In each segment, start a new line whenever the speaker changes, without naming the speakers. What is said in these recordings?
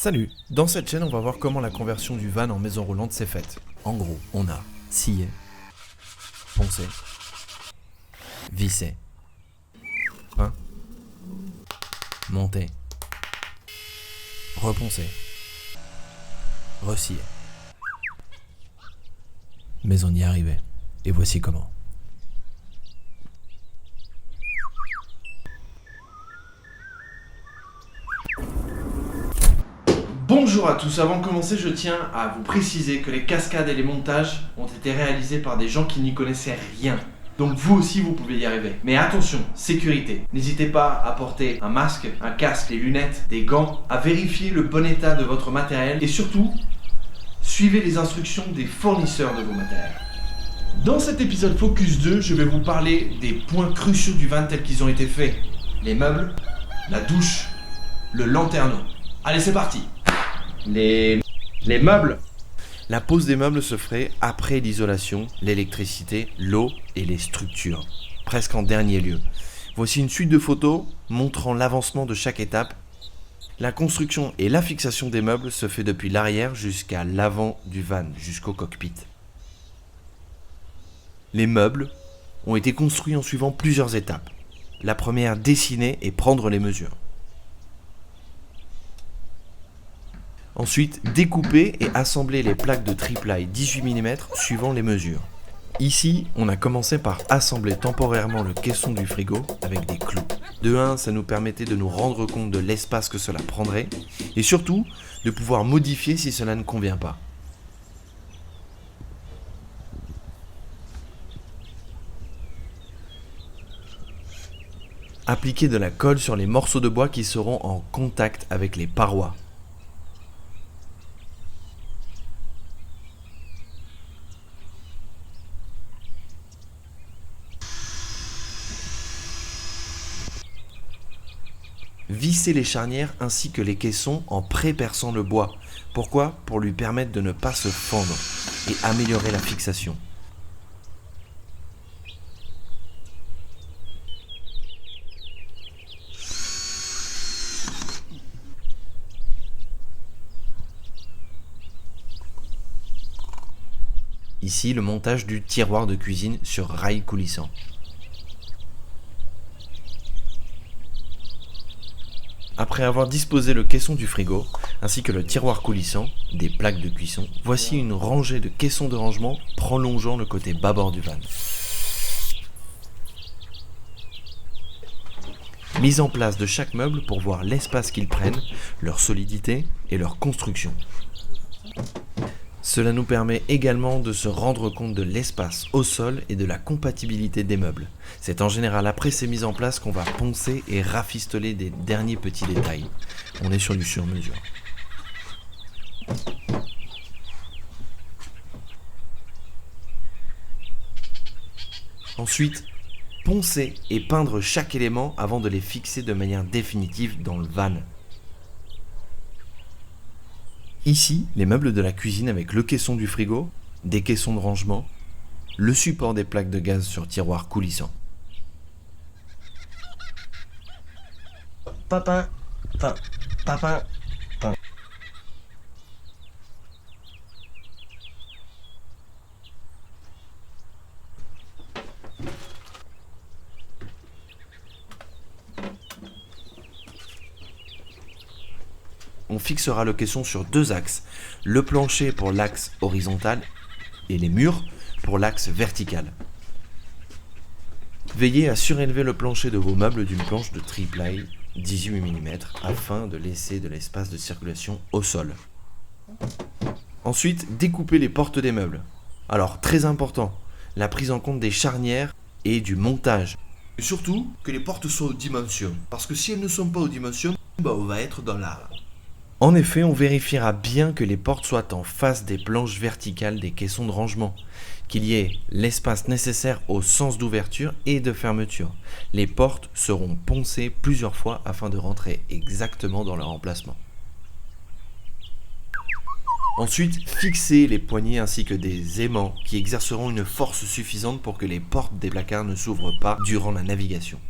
Salut, dans cette chaîne on va voir comment la conversion du van en maison roulante s'est faite. En gros, on a scié, poncé, vissé, peint, monté, reponcé, resscié. Mais on y est arrivé, et voici comment.
Bonjour à tous, avant de commencer je tiens à vous préciser que les cascades et les montages ont été réalisés par des gens qui n'y connaissaient rien. Donc vous aussi vous pouvez y arriver. Mais attention, sécurité. N'hésitez pas à porter un masque, un casque, les lunettes, des gants, à vérifier le bon état de votre matériel et surtout, suivez les instructions des fournisseurs de vos matériels. Dans cet épisode Focus 2, je vais vous parler des points cruciaux du van tels qu'ils ont été faits. Les meubles, la douche, le lanterneau. Allez c'est parti. Les meubles.
La pose des meubles se ferait après l'isolation, l'électricité, l'eau et les structures, presque en dernier lieu. Voici une suite de photos montrant l'avancement de chaque étape. La construction et la fixation des meubles se fait depuis l'arrière jusqu'à l'avant du van, jusqu'au cockpit. Les meubles ont été construits en suivant plusieurs étapes. La première, dessiner et prendre les mesures. Ensuite, découper et assembler les plaques de tri-ply 18 mm suivant les mesures. Ici, on a commencé par assembler temporairement le caisson du frigo avec des clous. De 1, ça nous permettait de nous rendre compte de l'espace que cela prendrait et surtout de pouvoir modifier si cela ne convient pas. Appliquer de la colle sur les morceaux de bois qui seront en contact avec les parois. Visser les charnières ainsi que les caissons en pré-perçant le bois. Pourquoi ? Pour lui permettre de ne pas se fendre et améliorer la fixation. Ici, le montage du tiroir de cuisine sur rail coulissant. Après avoir disposé le caisson du frigo, ainsi que le tiroir coulissant, des plaques de cuisson, voici une rangée de caissons de rangement prolongeant le côté bâbord du van. Mise en place de chaque meuble pour voir l'espace qu'ils prennent, leur solidité et leur construction. Cela nous permet également de se rendre compte de l'espace au sol et de la compatibilité des meubles. C'est en général après ces mises en place qu'on va poncer et rafistoler des derniers petits détails. On est sur du sur-mesure. Ensuite, poncer et peindre chaque élément avant de les fixer de manière définitive dans le van. Ici, les meubles de la cuisine avec le caisson du frigo, des caissons de rangement, le support des plaques de gaz sur tiroir coulissant.
Papin.
On fixera le caisson sur deux axes, le plancher pour l'axe horizontal et les murs pour l'axe vertical. Veillez à surélever le plancher de vos meubles d'une planche de tri-ply 18 mm afin de laisser de l'espace de circulation au sol. Ensuite, découpez les portes des meubles. Alors, très important, la prise en compte des charnières et du montage.
Et surtout, que les portes soient aux dimensions. Parce que si elles ne sont pas aux dimensions, on va être dans l'art.
En effet, on vérifiera bien que les portes soient en face des planches verticales des caissons de rangement, qu'il y ait l'espace nécessaire au sens d'ouverture et de fermeture. Les portes seront poncées plusieurs fois afin de rentrer exactement dans leur emplacement. Ensuite, fixez les poignées ainsi que des aimants qui exerceront une force suffisante pour que les portes des placards ne s'ouvrent pas durant la navigation.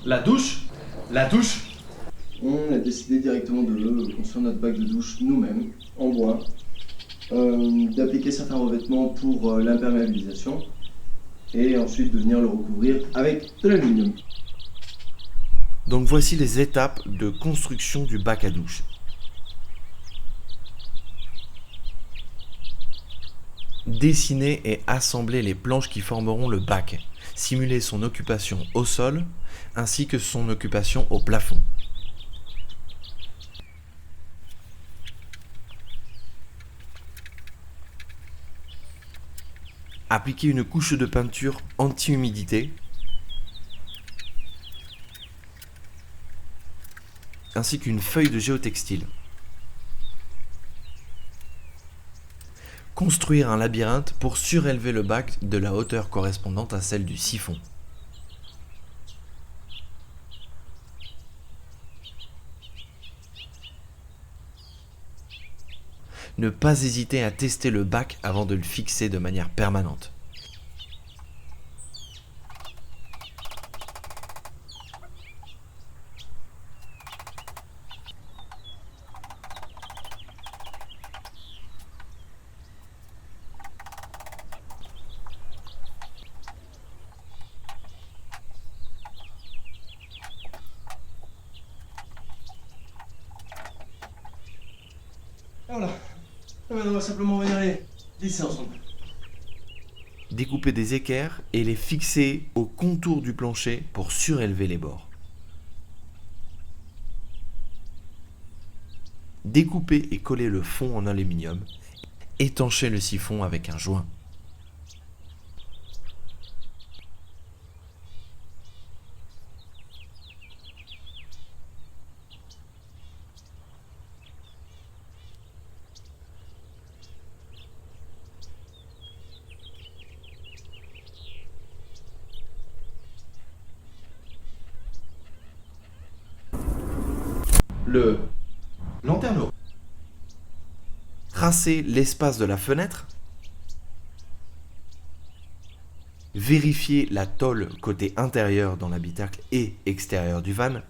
La douche.
On a décidé directement de construire notre bac de douche nous-mêmes, en bois, d'appliquer certains revêtements pour l'imperméabilisation, et ensuite de venir le recouvrir avec de l'aluminium.
Donc voici les étapes de construction du bac à douche. Dessiner et assembler les planches qui formeront le bac, simuler son occupation au sol ainsi que son occupation au plafond. Appliquer une couche de peinture anti-humidité ainsi qu'une feuille de géotextile. Construire un labyrinthe pour surélever le bac de la hauteur correspondante à celle du siphon. Ne pas hésiter à tester le bac avant de le fixer de manière permanente.
Voilà. On va simplement venir les lisser ensemble.
Découper des équerres et les fixer au contour du plancher pour surélever les bords. Découper et coller le fond en aluminium. Étancher le siphon avec un joint.
Le lanterneau.
Tracer l'espace de la fenêtre. Vérifier la tôle côté intérieur dans l'habitacle et extérieur du van.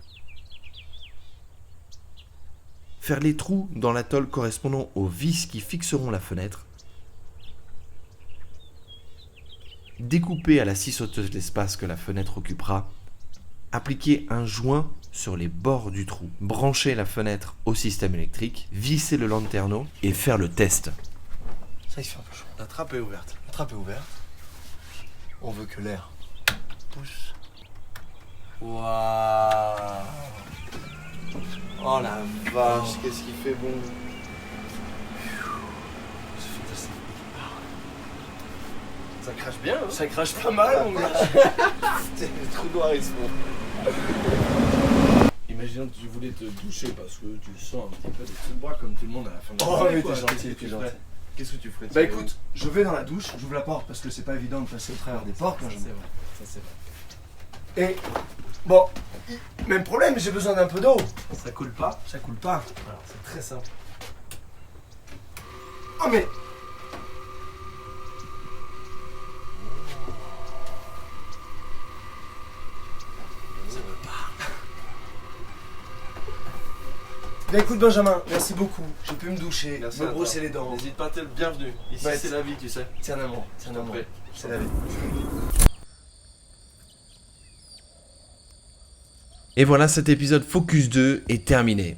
Faire les trous dans la tôle correspondant aux vis qui fixeront la fenêtre. Découper à la scie sauteuse l'espace que la fenêtre occupera. Appliquer un joint sur les bords du trou. Brancher la fenêtre au système électrique. Visser le lanterneau et faire le test.
Ça, il se fait un peu chaud. La trappe est ouverte. La trappe est ouverte. On veut que l'air pousse. Waouh! Oh la vache, qu'est-ce qui fait bon! C'est fantastique. Ça crache bien, hein? Ça crache pas mal, mon gars! Les trous noirs, ils se font.
Imaginons que tu voulais te doucher parce que tu sens un petit peu des petits bras comme tout le monde à la fin de la
Oh,
journée,
mais
quoi.
t'es gentil,
Qu'est-ce que
t'es
tu
gentil.
ferais? Qu'est-ce que tu ferais?
Bah écoute, je vais dans la douche, j'ouvre la porte parce que c'est pas évident de passer au travers des portes.
Ça
Là,
c'est vrai, ça c'est vrai.
Et bon, même problème, j'ai besoin d'un peu d'eau.
Ça coule pas?
Ça coule pas.
Alors c'est très simple.
Oh mais bah écoute Benjamin, merci beaucoup. J'ai pu me doucher,
Merci
me
à
brosser
toi.
les dents.
N'hésite pas, t'es le bienvenu. Ici
Ouais,
c'est la vie, tu sais.
C'est un amour, c'est un amour.
Ouais.
C'est la vie.
Et voilà, cet épisode Focus 2 est terminé.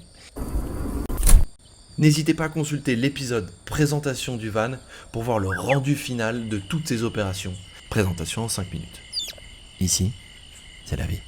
N'hésitez pas à consulter l'épisode présentation du van pour voir le rendu final de toutes ces opérations. Présentation en 5 minutes. Ici, c'est la vie.